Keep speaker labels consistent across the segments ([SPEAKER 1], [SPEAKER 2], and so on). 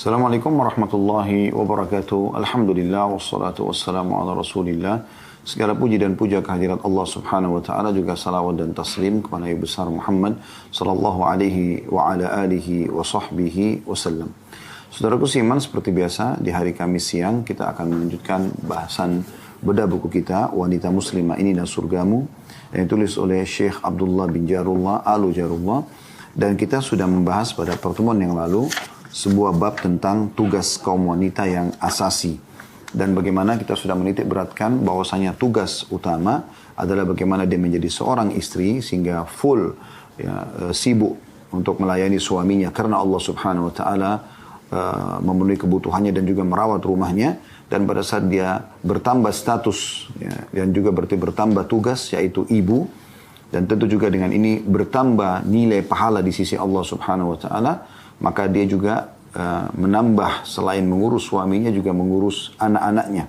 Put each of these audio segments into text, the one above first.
[SPEAKER 1] Assalamualaikum warahmatullahi wabarakatuh. Alhamdulillah wassalatu wassalamu ala Rasulillah. Segala puji dan puja kehadirat Allah Subhanahu wa taala, juga salawat dan taslim kepada Nabi besar Muhammad sallallahu alaihi wa ala alihi wa sahbihi wasallam. Saudaraku seiman, seperti biasa di hari Kamis siang kita akan melanjutkan bahasan bedah buku kita Wanita Muslimah Ini dan Surgamu yang ditulis oleh Syekh Abdullah bin Jarullah Al-Jarullah, dan kita sudah membahas pada pertemuan yang lalu sebuah bab tentang tugas kaum wanita yang asasi, dan bagaimana kita sudah menitik beratkan bahwasanya tugas utama adalah bagaimana dia menjadi seorang istri sehingga full sibuk untuk melayani suaminya karena Allah Subhanahu wa taala memenuhi kebutuhannya dan juga merawat rumahnya. Dan pada saat dia bertambah status dan juga bertambah tugas yaitu ibu, dan tentu juga dengan ini bertambah nilai pahala di sisi Allah Subhanahu wa taala, maka dia juga menambah selain mengurus suaminya juga mengurus anak-anaknya.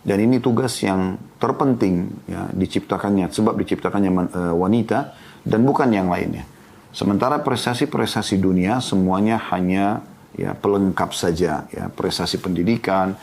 [SPEAKER 1] Dan ini tugas yang terpenting diciptakannya, sebab diciptakannya wanita dan bukan yang lainnya. Sementara prestasi-prestasi dunia semuanya hanya pelengkap saja, prestasi pendidikan,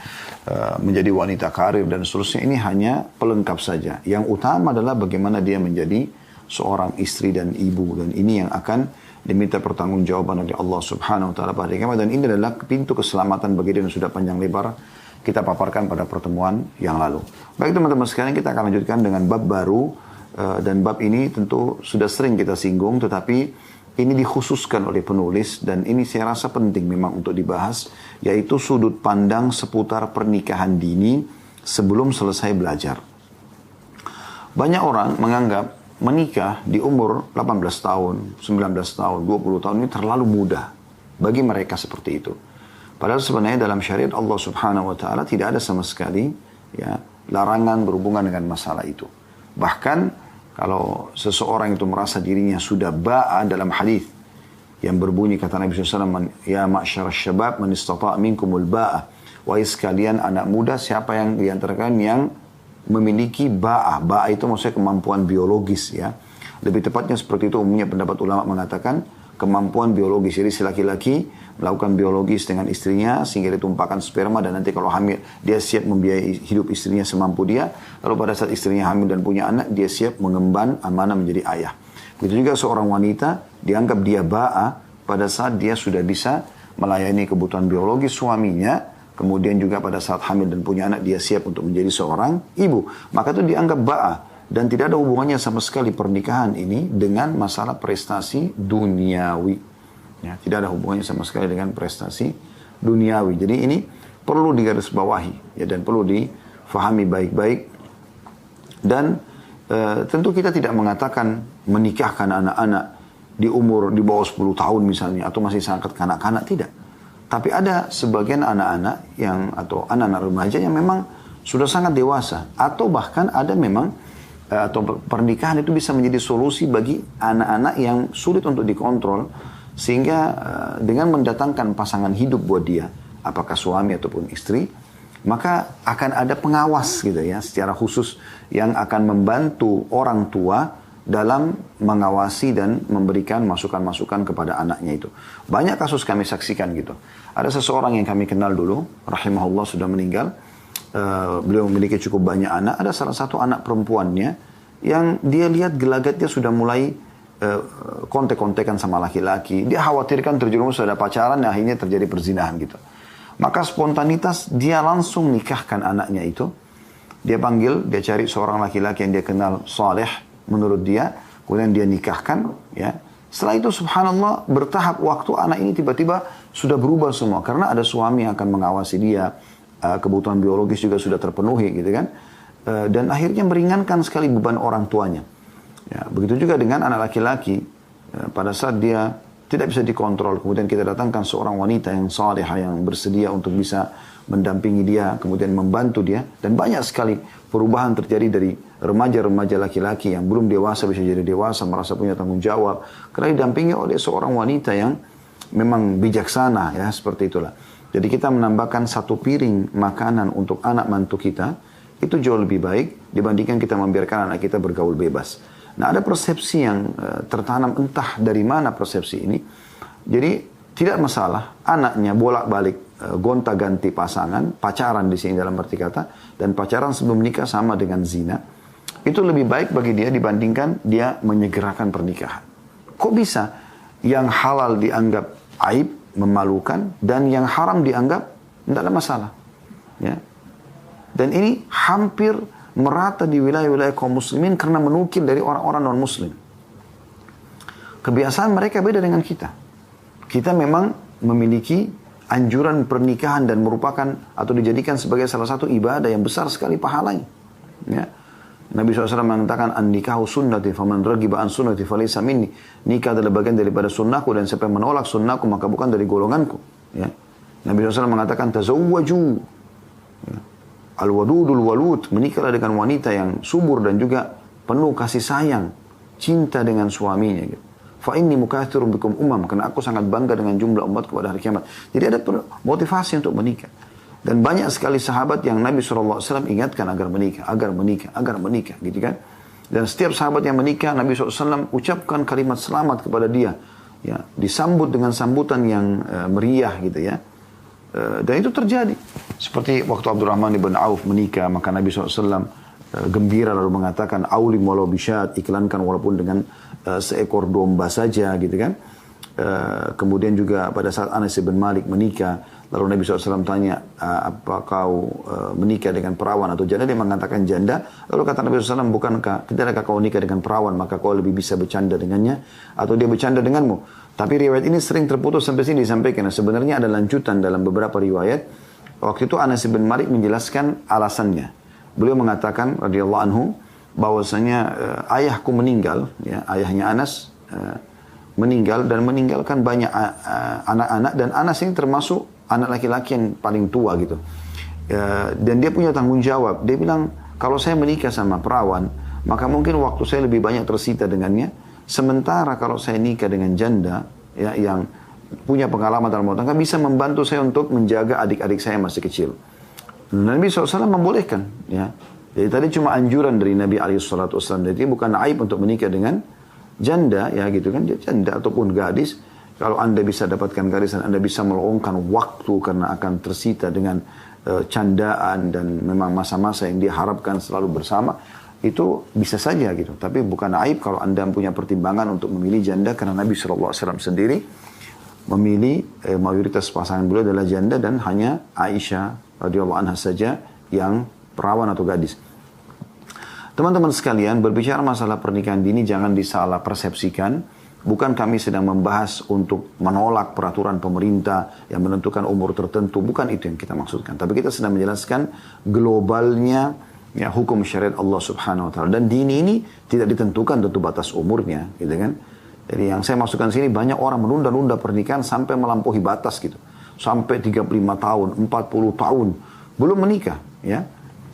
[SPEAKER 1] menjadi wanita karir dan seterusnya, ini hanya pelengkap saja. Yang utama adalah bagaimana dia menjadi seorang istri dan ibu, dan ini yang akan diminta pertanggungjawaban oleh Allah Subhanahu wa taala pada hari kiamat, dan ini adalah pintu keselamatan bagi dia yang sudah panjang lebar kita paparkan pada pertemuan yang lalu. Baik teman-teman sekalian, kita akan lanjutkan dengan bab baru, dan bab ini tentu sudah sering kita singgung, tetapi ini dikhususkan oleh penulis dan ini saya rasa penting memang untuk dibahas, yaitu sudut pandang seputar pernikahan dini sebelum selesai belajar. Banyak orang menganggap menikah di umur 18 tahun, 19 tahun, 20 tahun ini terlalu muda bagi mereka seperti itu. Padahal sebenarnya dalam syariat Allah Subhanahu wa taala tidak ada sama sekali larangan berhubungan dengan masalah itu. Bahkan kalau seseorang itu merasa dirinya sudah ba'a, dalam hadis yang berbunyi kata Nabi SAW, ya ma'syar syabab man istata' minkumul ba'a, wahai sekalian anak muda, siapa yang di antara kalian yang memiliki ba'a. Ba'a itu maksudnya kemampuan biologis ya. Lebih tepatnya seperti itu umumnya pendapat ulama mengatakan kemampuan biologis. Jadi si laki-laki melakukan biologis dengan istrinya sehingga ditumpahkan sperma, dan nanti kalau hamil dia siap membiayai hidup istrinya semampu dia. Lalu pada saat istrinya hamil dan punya anak, dia siap mengemban amanah menjadi ayah. Begitu juga seorang wanita dianggap dia ba'a pada saat dia sudah bisa melayani kebutuhan biologis suaminya. Kemudian juga pada saat hamil dan punya anak, dia siap untuk menjadi seorang ibu. Maka itu dianggap ba'a. Dan tidak ada hubungannya sama sekali pernikahan ini dengan masalah prestasi duniawi. Tidak ada hubungannya sama sekali dengan prestasi duniawi. Jadi ini perlu digarisbawahi dan perlu difahami baik-baik. Dan tentu kita tidak mengatakan menikahkan anak-anak di umur di bawah 10 tahun misalnya, atau masih sangat kanak-kanak, tidak. Tapi ada sebagian anak-anak atau anak-anak remaja yang memang sudah sangat dewasa, atau bahkan ada memang atau pernikahan itu bisa menjadi solusi bagi anak-anak yang sulit untuk dikontrol, sehingga dengan mendatangkan pasangan hidup buat dia, apakah suami ataupun istri, maka akan ada pengawas gitu ya, secara khusus yang akan membantu orang tua dalam mengawasi dan memberikan masukan-masukan kepada anaknya itu. Banyak kasus kami saksikan gitu. Ada seseorang yang kami kenal dulu, rahimahullah, sudah meninggal. Beliau memiliki cukup banyak anak. Ada salah satu anak perempuannya yang dia lihat gelagatnya sudah mulai kontek-kontekan sama laki-laki. Dia khawatirkan terjerumus pada pacaran dan akhirnya terjadi perzinahan gitu. Maka spontanitas dia langsung nikahkan anaknya itu. Dia panggil, dia cari seorang laki-laki yang dia kenal saleh menurut dia, kemudian dia nikahkan ya. Setelah itu subhanallah, bertahap waktu anak ini tiba-tiba sudah berubah semua karena ada suami yang akan mengawasi dia, kebutuhan biologis juga sudah terpenuhi gitu kan, dan akhirnya meringankan sekali beban orang tuanya ya. Begitu juga dengan anak laki-laki, pada saat dia tidak bisa dikontrol, kemudian kita datangkan seorang wanita yang salihah yang bersedia untuk bisa mendampingi dia, kemudian membantu dia, dan banyak sekali perubahan terjadi dari remaja-remaja laki-laki yang belum dewasa bisa jadi dewasa, merasa punya tanggung jawab karena didampingi oleh seorang wanita yang memang bijaksana ya, seperti itulah. Jadi kita menambahkan satu piring makanan untuk anak mantu kita, itu jauh lebih baik dibandingkan kita membiarkan anak kita bergaul bebas. Nah, ada persepsi yang tertanam, entah dari mana persepsi ini. Jadi tidak masalah anaknya bolak-balik gonta-ganti pasangan, pacaran di sini dalam arti kata, dan pacaran sebelum nikah sama dengan zina. Itu lebih baik bagi dia dibandingkan dia menyegerakan pernikahan. Kok bisa yang halal dianggap aib, memalukan, dan yang haram dianggap tidak ada masalah? Ya. Dan ini hampir merata di wilayah-wilayah kaum muslimin karena menukil dari orang-orang non-muslim. Kebiasaan mereka beda dengan kita. Kita memang memiliki anjuran pernikahan dan merupakan atau dijadikan sebagai salah satu ibadah yang besar sekali pahalanya. Ya. Nabi SAW mengatakan, an-nikahu sunnati faman ragiba an sunnati falaysa minni. Nikah adalah bagian daripada sunnahku dan siapa yang menolak sunnahku maka bukan dari golonganku. Ya. Nabi SAW mengatakan, tazawwaju. Ya. Al-wadudul walud, menikahlah dengan wanita yang subur dan juga penuh kasih sayang, cinta dengan suaminya. Gitu. Fa inni mukatsirun bikum karena aku sangat bangga dengan jumlah umat pada hari kiamat. Jadi ada motivasi untuk menikah. Dan banyak sekali sahabat yang Nabi SAW ingatkan agar menikah, gitu kan. Dan setiap sahabat yang menikah, Nabi SAW ucapkan kalimat selamat kepada dia. Ya, disambut dengan sambutan yang meriah gitu ya. Dan itu terjadi. Seperti waktu Abdurrahman ibn Auf menikah, maka Nabi SAW gembira lalu mengatakan, aulim walau bisyat, iklankan walaupun dengan seekor domba saja gitu kan. Kemudian juga pada saat Anas bin Malik menikah, lalu Nabi SAW tanya, apa kau menikah dengan perawan atau janda? Dia mengatakan janda. Lalu kata Nabi SAW, bukankah tidaklah kau nikah dengan perawan, maka kau lebih bisa bercanda dengannya, atau dia bercanda denganmu? Tapi riwayat ini sering terputus sampai sini disampaikan. Sebenarnya ada lanjutan dalam beberapa riwayat. Waktu itu Anas bin Malik menjelaskan alasannya. Beliau mengatakan, radhiyallahu anhu, bahwasanya ayahku meninggal, ya, ayahnya Anas meninggal dan meninggalkan banyak anak-anak, dan Anas ini termasuk anak laki-laki yang paling tua gitu. Dan dia punya tanggung jawab. Dia bilang, kalau saya menikah sama perawan, maka mungkin waktu saya lebih banyak tersita dengannya. Sementara kalau saya nikah dengan janda, ya, yang punya pengalaman dalam rumah tangga, bisa membantu saya untuk menjaga adik-adik saya masih kecil. Nabi SAW membolehkan, ya. Jadi tadi cuma anjuran dari Nabi SAW. Jadi bukan aib untuk menikah dengan janda, ya gitu kan, janda ataupun gadis. Kalau Anda bisa dapatkan gadis dan Anda bisa meluangkan waktu karena akan tersita dengan candaan dan memang masa-masa yang dia harapkan selalu bersama, itu bisa saja gitu. Tapi bukan aib kalau Anda punya pertimbangan untuk memilih janda, karena Nabi SAW sendiri memilih mayoritas pasangan beliau adalah janda dan hanya Aisyah radhiyallahu anha saja yang perawan atau gadis. Teman-teman sekalian, berbicara masalah pernikahan dini jangan disalah persepsikan. Bukan kami sedang membahas untuk menolak peraturan pemerintah yang menentukan umur tertentu. Bukan itu yang kita maksudkan. Tapi kita sedang menjelaskan globalnya, ya, hukum syariat Allah Subhanahu Wa Taala. Dan dini ini tidak ditentukan tentu batas umurnya, gitu kan. Jadi yang saya maksudkan sini, banyak orang menunda-nunda pernikahan sampai melampaui batas gitu. Sampai 35 tahun, 40 tahun belum menikah, ya.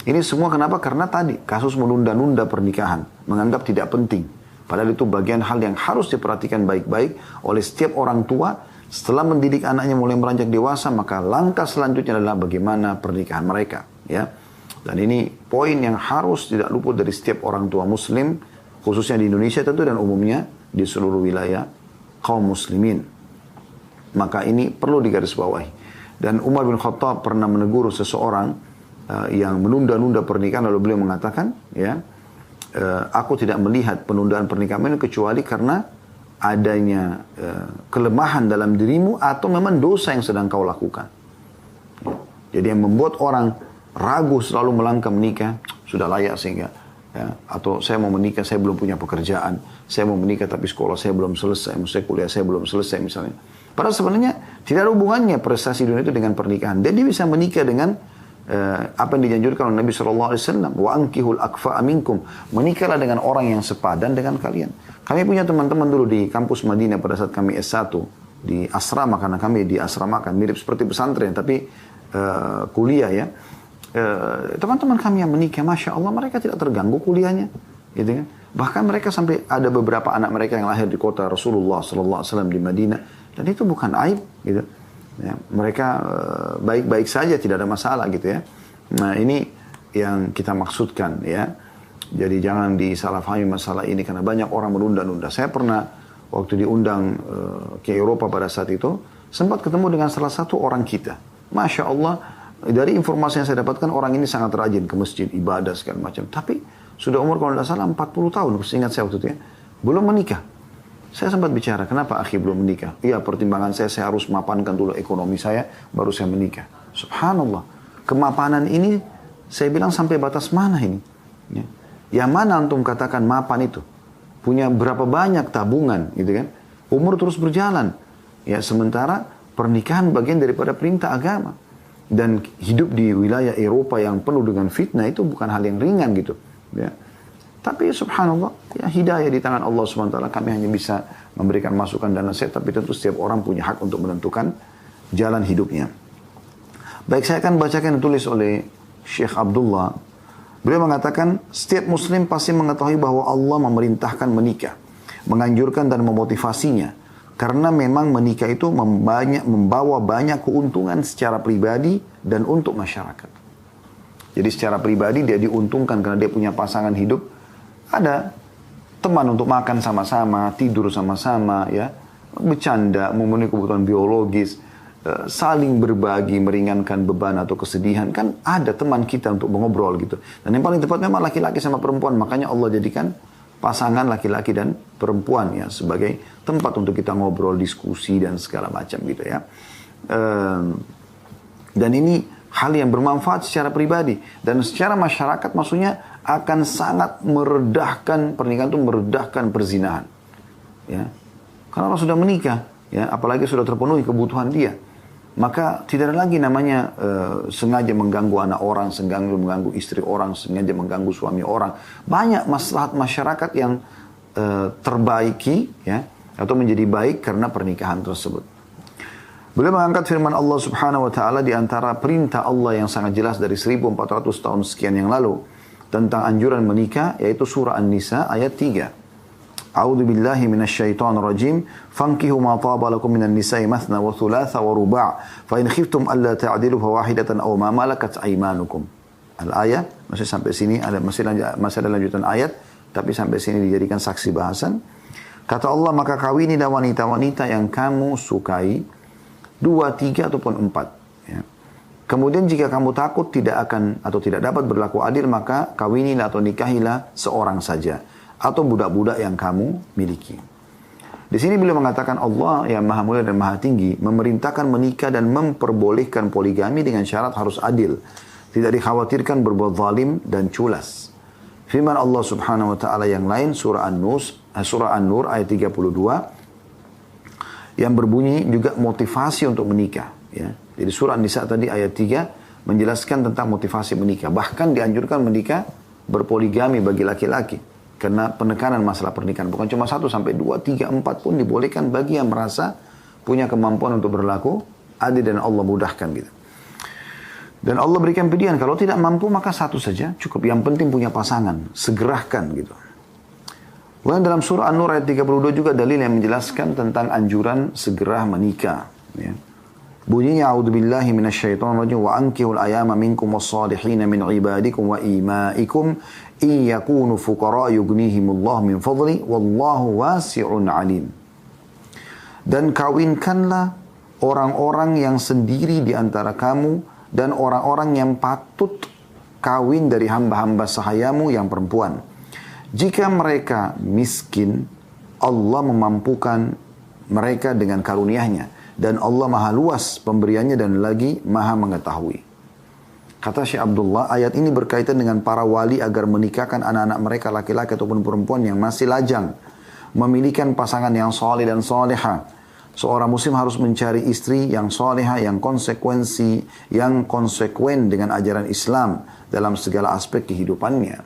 [SPEAKER 1] Ini semua kenapa? Karena tadi kasus menunda-nunda pernikahan, menganggap tidak penting. Padahal itu bagian hal yang harus diperhatikan baik-baik oleh setiap orang tua. Setelah mendidik anaknya mulai meranjak dewasa, maka langkah selanjutnya adalah bagaimana pernikahan mereka, ya. Dan ini poin yang harus tidak luput dari setiap orang tua muslim, khususnya di Indonesia tentu dan umumnya di seluruh wilayah kaum muslimin. Maka ini perlu digarisbawahi. Dan Umar bin Khattab pernah menegur seseorang yang menunda-nunda pernikahan, lalu beliau mengatakan, ya, aku tidak melihat penundaan pernikahan ini kecuali karena adanya kelemahan dalam dirimu atau memang dosa yang sedang kau lakukan. Jadi yang membuat orang ragu selalu melangkah menikah sudah layak sehingga, ya, atau saya mau menikah, saya belum punya pekerjaan, saya mau menikah tapi sekolah saya belum selesai, maksudnya kuliah saya belum selesai misalnya. Padahal sebenarnya tidak ada hubungannya prestasi dunia itu dengan pernikahan. Dan dia bisa menikah dengan apa yang dijanjurkan oleh Nabi SAW. Wa ankihul akfa'a minkum. Menikahlah dengan orang yang sepadan dengan kalian. Kami punya teman-teman dulu di kampus Madinah pada saat kami S1 di asrama, karena kami di asrama kan mirip seperti pesantren tapi kuliah, ya. Teman-teman kami yang menikah, Masya Allah, mereka tidak terganggu kuliahnya, gitu kan. Bahkan mereka sampai ada beberapa anak mereka yang lahir di kota Rasulullah SAW di Madinah, dan itu bukan aib, gitu. Ya, mereka baik-baik saja, tidak ada masalah, gitu ya. Nah, ini yang kita maksudkan, ya. Jadi jangan disalahfahami masalah ini karena banyak orang menunda-nunda. Saya pernah waktu diundang ke Eropa pada saat itu, sempat ketemu dengan salah satu orang kita. Masya Allah, dari informasi yang saya dapatkan, orang ini sangat rajin ke masjid, ibadah, segala macam. Tapi sudah umur kalau tidak salah 40 tahun, seingat saya waktu itu ya. Belum menikah. Saya sempat bicara, kenapa akhi belum menikah? Iya, pertimbangan saya harus mapankan dulu ekonomi saya, baru saya menikah. Subhanallah. Kemapanan ini, saya bilang sampai batas mana ini? Ya. Yang mana antum katakan mapan itu? Punya berapa banyak tabungan, gitu kan? Umur terus berjalan. Ya, sementara pernikahan bagian daripada perintah agama. Dan hidup di wilayah Eropa yang penuh dengan fitnah itu bukan hal yang ringan gitu. Ya. Tapi subhanallah, ya hidayah di tangan Allah SWT. Kami hanya bisa memberikan masukan dan nasihat, tapi tentu setiap orang punya hak untuk menentukan jalan hidupnya. Baik, saya akan bacakan yang ditulis oleh Syekh Abdullah. Beliau mengatakan, setiap muslim pasti mengetahui bahwa Allah memerintahkan menikah, menganjurkan dan memotivasinya. Karena memang menikah itu membawa banyak keuntungan secara pribadi dan untuk masyarakat. Jadi secara pribadi dia diuntungkan karena dia punya pasangan hidup. Ada teman untuk makan sama-sama, tidur sama-sama, ya, bercanda, memenuhi kebutuhan biologis, saling berbagi, meringankan beban atau kesedihan. Kan ada teman kita untuk mengobrol gitu. Dan yang paling tepat memang laki-laki sama perempuan. Makanya Allah jadikan pasangan laki-laki dan perempuan ya sebagai tempat untuk kita ngobrol, diskusi dan segala macam gitu ya. Dan ini hal yang bermanfaat secara pribadi dan secara masyarakat, maksudnya akan sangat meredahkan, pernikahan itu meredahkan perzinahan. Ya. Karena orang sudah menikah, ya, apalagi sudah terpenuhi kebutuhan dia. Maka tidak ada lagi namanya sengaja mengganggu anak orang, sengaja mengganggu istri orang, sengaja mengganggu suami orang. Banyak maslahat masyarakat yang terbaiki ya, atau menjadi baik karena pernikahan tersebut. Beliau mengangkat firman Allah Subhanahu wa taala di antara perintah Allah yang sangat jelas dari 1400 tahun sekian yang lalu tentang anjuran menikah, yaitu surah An-Nisa ayat 3. A'udzu billahi minasyaitonir rajim. Fankihu ma taba lakum minan nisa'i mathna wa thulatha wa ruba'. Fa in khiftum alla ta'dilu fa wahidatan aw ma malakat aymanukum. Al-ayat masih sampai sini, masih ada lanjutan ayat, tapi sampai sini dijadikan saksi bahasan. Kata Allah, maka kawinilah wanita-wanita yang kamu sukai, 2, 3 ataupun 4. Ya. Kemudian jika kamu takut tidak akan atau tidak dapat berlaku adil, maka kawinilah atau nikahilah seorang saja atau budak-budak yang kamu miliki. Di sini beliau mengatakan Allah yang maha mulia dan maha tinggi memerintahkan menikah dan memperbolehkan poligami dengan syarat harus adil. Tidak dikhawatirkan berbuat zalim dan culas. Firman Allah Subhanahu wa taala yang lain surah An-Nur ayat 32 yang berbunyi juga motivasi untuk menikah, ya. Jadi surah An-Nisa tadi ayat 3 menjelaskan tentang motivasi menikah. Bahkan dianjurkan menikah berpoligami bagi laki-laki. Karena penekanan masalah pernikahan. Bukan cuma 1 sampai 2, 3, 4 pun dibolehkan bagi yang merasa punya kemampuan untuk berlaku adil dan Allah mudahkan gitu. Dan Allah berikan pilihan. Kalau tidak mampu maka 1 saja cukup. Yang penting punya pasangan. Segerakan gitu. Kemudian dalam surah An-Nur ayat 32 juga dalil yang menjelaskan tentang anjuran segera menikah. Ya. Bunyinya a'udzubillahi minasyaitonir rajim wa ankihul ayama minkum was-salihin min ibadikum wa imaikum yakunu fuqara yughnihimullahu min fadli wallahu wasi'un alim. Dan kawinkanlah orang-orang yang sendiri di antara kamu dan orang-orang yang patut kawin dari hamba-hamba sahayamu yang perempuan. Jika mereka miskin, Allah memampukan mereka dengan karunia-Nya dan Allah maha luas pemberiannya dan lagi maha mengetahui. Kata Syekh Abdullah, ayat ini berkaitan dengan para wali agar menikahkan anak-anak mereka laki-laki ataupun perempuan yang masih lajang. Memilikan pasangan yang soleh dan soleha. Seorang muslim harus mencari istri yang soleha, yang konsekuen dengan ajaran Islam dalam segala aspek kehidupannya.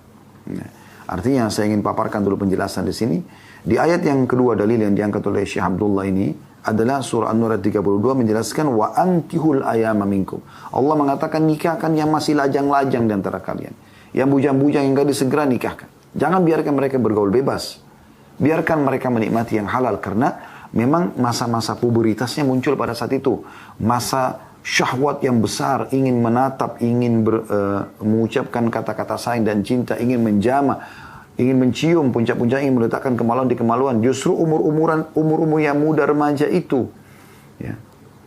[SPEAKER 1] Artinya saya ingin paparkan dulu penjelasan di sini. Di ayat yang kedua dalil yang diangkat oleh Syekh Abdullah ini adalah surah An-Nur ayat 32 menjelaskan wa ankihul ayama minkum. Allah mengatakan nikahkan yang masih lajang-lajang di antara kalian. Yang bujang-bujang yang gadis segera nikahkan. Jangan biarkan mereka bergaul bebas. Biarkan mereka menikmati yang halal karena memang masa-masa puberitasnya muncul pada saat itu. Masa syahwat yang besar, ingin menatap, ingin mengucapkan kata-kata sayang dan cinta, ingin menjamah, ingin mencium puncak-puncak, ingin meletakkan kemaluan di kemaluan. Justru umur-umur yang muda remaja itu, ya,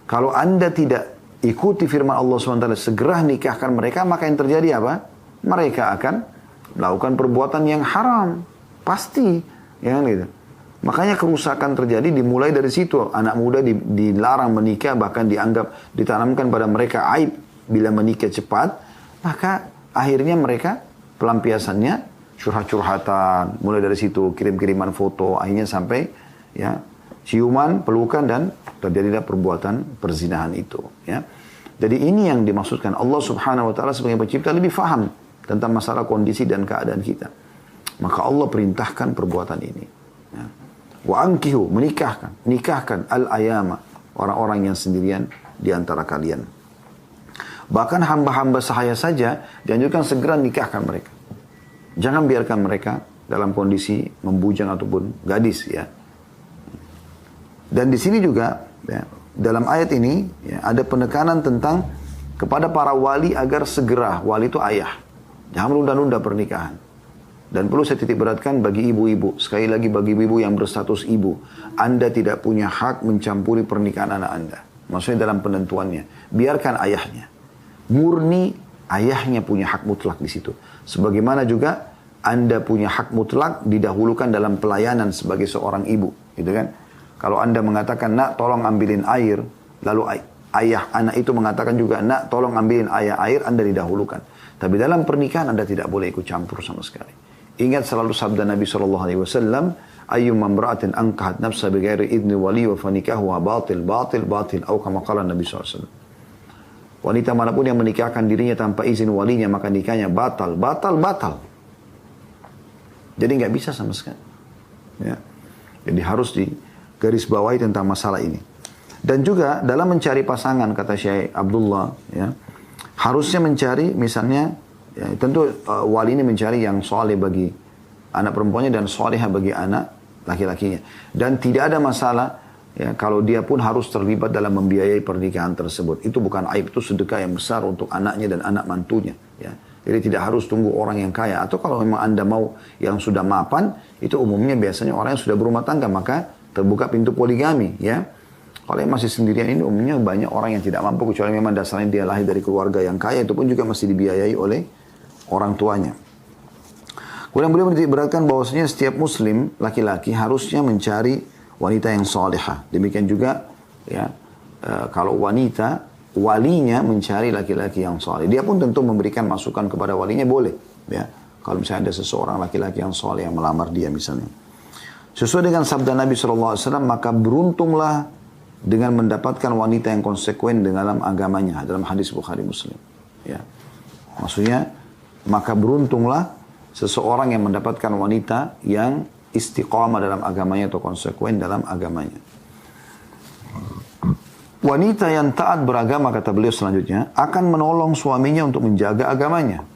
[SPEAKER 1] Kalau Anda tidak ikuti firman Allah SWT, segera nikahkan mereka, maka yang terjadi apa? Mereka akan melakukan perbuatan yang haram. Pasti. Ya kan gitu. Makanya kerusakan terjadi dimulai dari situ. Anak muda dilarang menikah, bahkan dianggap, ditanamkan pada mereka aib bila menikah cepat. Maka akhirnya mereka pelampiasannya curhat-curhatan. Mulai dari situ, kirim-kiriman foto. Akhirnya sampai ya ciuman, pelukan, dan terjadilah perbuatan perzinahan itu. Ya. Jadi ini yang dimaksudkan. Allah Subhanahu Wa Taala sebagai pencipta lebih faham tentang masalah kondisi dan keadaan kita. Maka Allah perintahkan perbuatan ini. Ya. Wa ankihu, nikahkan al-ayama, orang-orang yang sendirian di antara kalian. Bahkan hamba-hamba sahaya saja dianjurkan segera nikahkan mereka. Jangan biarkan mereka dalam kondisi membujang ataupun gadis, ya. Dan di sini juga ya, dalam ayat ini ya, ada penekanan tentang kepada para wali agar segera, wali itu ayah, jangan menunda-nunda pernikahan. Dan perlu saya titik beratkan bagi ibu-ibu, sekali lagi bagi ibu-ibu yang berstatus ibu, Anda tidak punya hak mencampuri pernikahan anak Anda. Maksudnya dalam penentuannya, biarkan ayahnya. Murni ayahnya punya hak mutlak di situ. Sebagaimana juga Anda punya hak mutlak didahulukan dalam pelayanan sebagai seorang ibu, gitu kan? Kalau Anda mengatakan, nak tolong ambilin air, lalu ayah anak itu mengatakan juga, nak tolong ambilin ayah air, Anda didahulukan. Tapi dalam pernikahan Anda tidak boleh ikut campur sama sekali. Ingat selalu sabda Nabi SAW, ayyum mamra'atin angkahat nafsa bighairi idni wali wa fanikahuha batil, batil, batil, atau kama qala Nabi SAW. Wanita manapun yang menikahkan dirinya tanpa izin walinya, maka nikahnya batal, batal, batal. Jadi nggak bisa sama sekali. Ya. Jadi harus garis bawahi tentang masalah ini. Dan juga dalam mencari pasangan, kata Syekh Abdullah, ya, harusnya mencari misalnya, ya, tentu wali ini mencari yang soleh bagi anak perempuannya dan solehah bagi anak laki-lakinya. Dan tidak ada masalah ya, kalau dia pun harus terlibat dalam membiayai pernikahan tersebut. Itu bukan aib, itu sedekah yang besar untuk anaknya dan anak mantunya. Ya. Jadi tidak harus tunggu orang yang kaya. Atau kalau memang Anda mau yang sudah mapan, itu umumnya biasanya orang yang sudah berumah tangga, maka terbuka pintu poligami, ya. Kalau yang masih sendirian ini umumnya banyak orang yang tidak mampu, kecuali memang dasarnya dia lahir dari keluarga yang kaya, itu pun juga masih dibiayai oleh orang tuanya. Kemudian beliau menitikberatkan bahwasanya setiap muslim laki-laki harusnya mencari wanita yang salihah. Demikian juga ya, kalau wanita walinya mencari laki-laki yang saleh. Dia pun tentu memberikan masukan kepada walinya, boleh, ya. Kalau misalnya ada seseorang laki-laki yang saleh yang melamar dia misalnya. Sesuai dengan sabda Nabi SAW, maka beruntunglah dengan mendapatkan wanita yang konsekuen dalam agamanya. Dalam hadis Bukhari Muslim. Ya. Maksudnya, maka beruntunglah seseorang yang mendapatkan wanita yang istiqamah dalam agamanya atau konsekuen dalam agamanya. Wanita yang taat beragama, kata beliau selanjutnya, akan menolong suaminya untuk menjaga agamanya.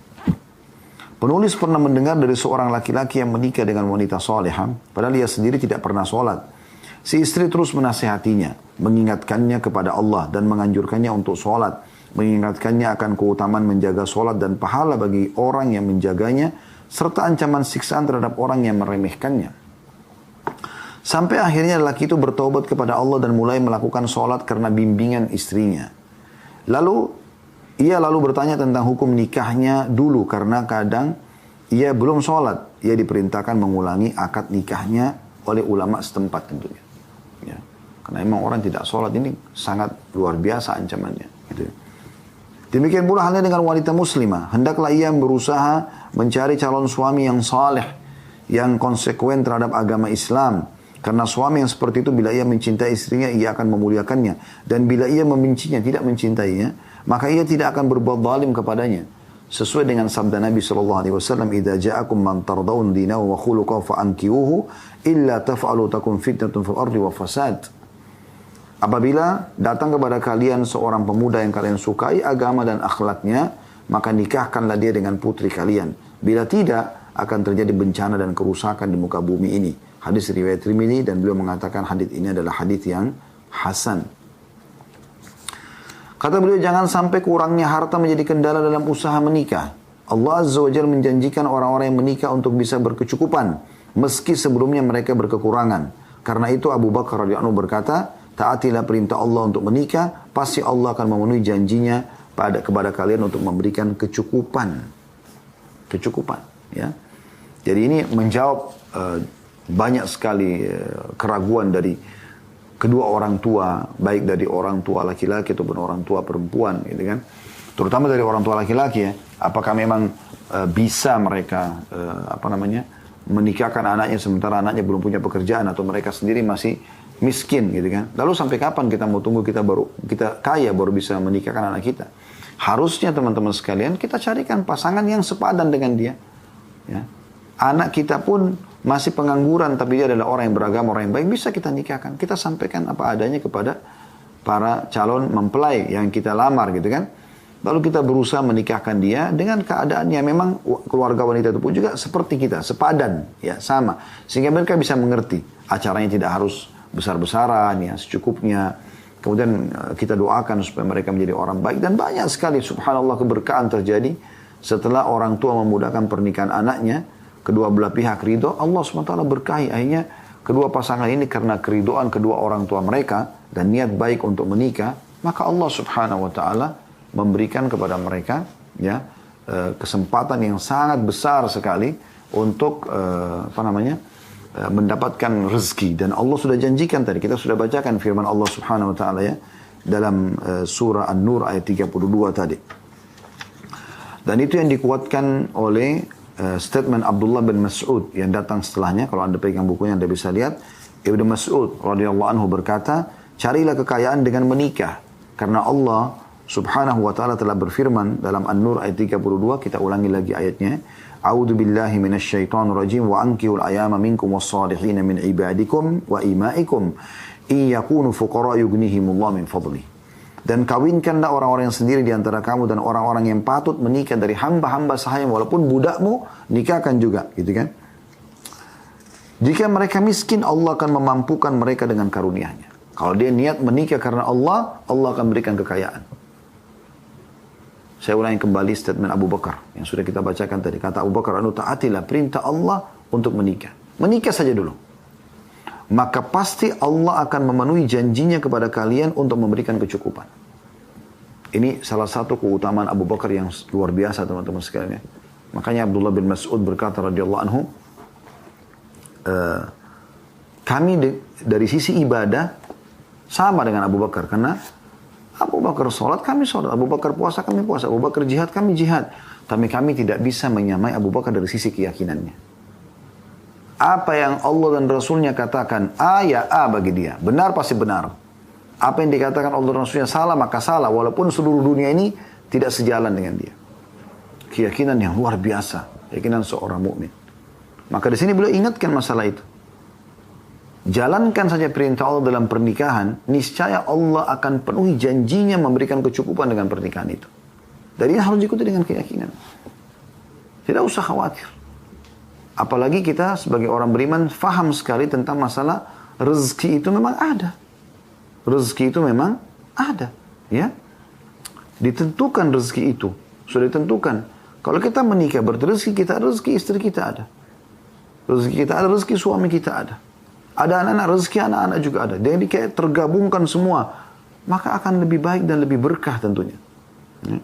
[SPEAKER 1] Penulis pernah mendengar dari seorang laki-laki yang menikah dengan wanita solehah, padahal dia sendiri tidak pernah sholat. Si istri terus menasihatinya, mengingatkannya kepada Allah dan menganjurkannya untuk sholat, mengingatkannya akan keutamaan menjaga sholat dan pahala bagi orang yang menjaganya, serta ancaman siksaan terhadap orang yang meremehkannya. Sampai akhirnya lelaki itu bertaubat kepada Allah dan mulai melakukan sholat karena bimbingan istrinya. Ia lalu bertanya tentang hukum nikahnya dulu karena kadang ia belum sholat. Ia diperintahkan mengulangi akad nikahnya oleh ulama setempat tentunya. Ya. Karena memang orang tidak sholat ini sangat luar biasa ancamannya. Gitu. Demikian pula halnya dengan wanita muslimah. Hendaklah ia berusaha mencari calon suami yang saleh, yang konsekuen terhadap agama Islam. Karena suami yang seperti itu bila ia mencintai istrinya, ia akan memuliakannya. Dan bila ia membencinya, tidak mencintainya, maka ia tidak akan berbuat zalim kepadanya. Sesuai dengan sabda Nabi SAW, "Idza ja'akum man tardawun dinahu wa khuluquhu fa'ankihuhu illa taf'alu takun fitnatun fil ardi wa fasad." Apabila datang kepada kalian seorang pemuda yang kalian sukai agama dan akhlaknya, maka nikahkanlah dia dengan putri kalian. Bila tidak, akan terjadi bencana dan kerusakan di muka bumi ini. Hadis riwayat Tirmidzi, dan beliau mengatakan hadis ini adalah hadis yang hasan. Kata beliau, jangan sampai kurangnya harta menjadi kendala dalam usaha menikah. Allah Azza wa Jalla menjanjikan orang-orang yang menikah untuk bisa berkecukupan, meski sebelumnya mereka berkekurangan. Karena itu Abu Bakar radhiyallahu anhu berkata, taatilah perintah Allah untuk menikah, pasti Allah akan memenuhi janjinya kepada kalian untuk memberikan kecukupan. Kecukupan, ya. Jadi ini menjawab banyak sekali keraguan dari kedua orang tua, baik dari orang tua laki-laki ataupun orang tua perempuan, gitu kan. Terutama dari orang tua laki-laki ya, apakah memang bisa mereka menikahkan anaknya sementara anaknya belum punya pekerjaan atau mereka sendiri masih miskin gitu kan. Lalu sampai kapan kita mau tunggu kita kaya baru bisa menikahkan anak kita? Harusnya teman-teman sekalian kita carikan pasangan yang sepadan dengan dia. Ya. Anak kita pun masih pengangguran tapi dia adalah orang yang beragama, orang yang baik, bisa kita nikahkan. Kita sampaikan apa adanya kepada para calon mempelai yang kita lamar gitu kan. Lalu kita berusaha menikahkan dia dengan keadaannya memang keluarga wanita itu pun juga seperti kita, sepadan, ya sama. Sehingga mereka bisa mengerti acaranya tidak harus besar-besaran, ya secukupnya. Kemudian kita doakan supaya mereka menjadi orang baik. Dan banyak sekali subhanallah keberkahan terjadi setelah orang tua memudahkan pernikahan anaknya. Kedua belah pihak ridho, Allah SWT berkahi. Akhirnya kedua pasangan ini karena keridoan kedua orang tua mereka dan niat baik untuk menikah, maka Allah Subhanahu Wa Taala memberikan kepada mereka ya kesempatan yang sangat besar sekali untuk mendapatkan rezeki. Dan Allah sudah janjikan tadi, kita sudah bacakan firman Allah Subhanahu Wa Taala ya dalam surah An-Nur ayat 32 tadi. Dan itu yang dikuatkan oleh statement Abdullah bin Mas'ud yang datang setelahnya. Kalau anda pegang bukunya anda bisa lihat. Ibnu Mas'ud radhiyallahu anhu berkata, carilah kekayaan dengan menikah, karena Allah Subhanahu wa ta'ala telah berfirman dalam An-Nur ayat 32, kita ulangi lagi ayatnya. A'udzu billahi minasyaitonir rajim wa ankihul ayama minkum was-salihin min ibadikum wa imaikum in yakunu fuqara yughnihimullahu min fadli. Dan kawinkanlah orang-orang yang sendiri di antara kamu dan orang-orang yang patut menikah dari hamba-hamba sahaya walaupun budakmu, nikahkan juga, gitu kan? Jika mereka miskin, Allah akan memampukan mereka dengan karunia-Nya. Kalau dia niat menikah karena Allah, Allah akan berikan kekayaan. Saya ulangi kembali statement Abu Bakar yang sudah kita bacakan tadi. Kata Abu Bakar, taatilah perintah Allah untuk menikah. Menikah saja dulu. Maka pasti Allah akan memenuhi janjinya kepada kalian untuk memberikan kecukupan. Ini salah satu keutamaan Abu Bakar yang luar biasa teman-teman sekalian. Makanya Abdullah bin Mas'ud berkata radhiyallahu anhu, kami dari sisi ibadah sama dengan Abu Bakar, karena Abu Bakar sholat, kami sholat. Abu Bakar puasa, kami puasa. Abu Bakar jihad, kami jihad. Tapi kami tidak bisa menyamai Abu Bakar dari sisi keyakinannya. Apa yang Allah dan Rasulnya katakan, A ya A bagi dia. Benar pasti benar. Apa yang dikatakan Allah dan Rasulnya salah, maka salah. Walaupun seluruh dunia ini tidak sejalan dengan dia. Keyakinan yang luar biasa. Keyakinan seorang mukmin. Maka di sini beliau ingatkan masalah itu. Jalankan saja perintah Allah dalam pernikahan, niscaya Allah akan penuhi janjinya memberikan kecukupan dengan pernikahan itu. Dan ini harus diikuti dengan keyakinan. Tidak usah khawatir. Apalagi kita sebagai orang beriman faham sekali tentang masalah rezeki itu memang ada. Rezeki itu memang ada, ya. Ditentukan rezeki itu, sudah ditentukan. Kalau kita menikah berrezeki kita ada, rezeki istri kita ada. Rezeki kita ada, rezeki suami kita ada. Ada anak-anak, rezeki anak-anak juga ada. Jadi kayak tergabungkan semua. Maka akan lebih baik dan lebih berkah tentunya. Ya.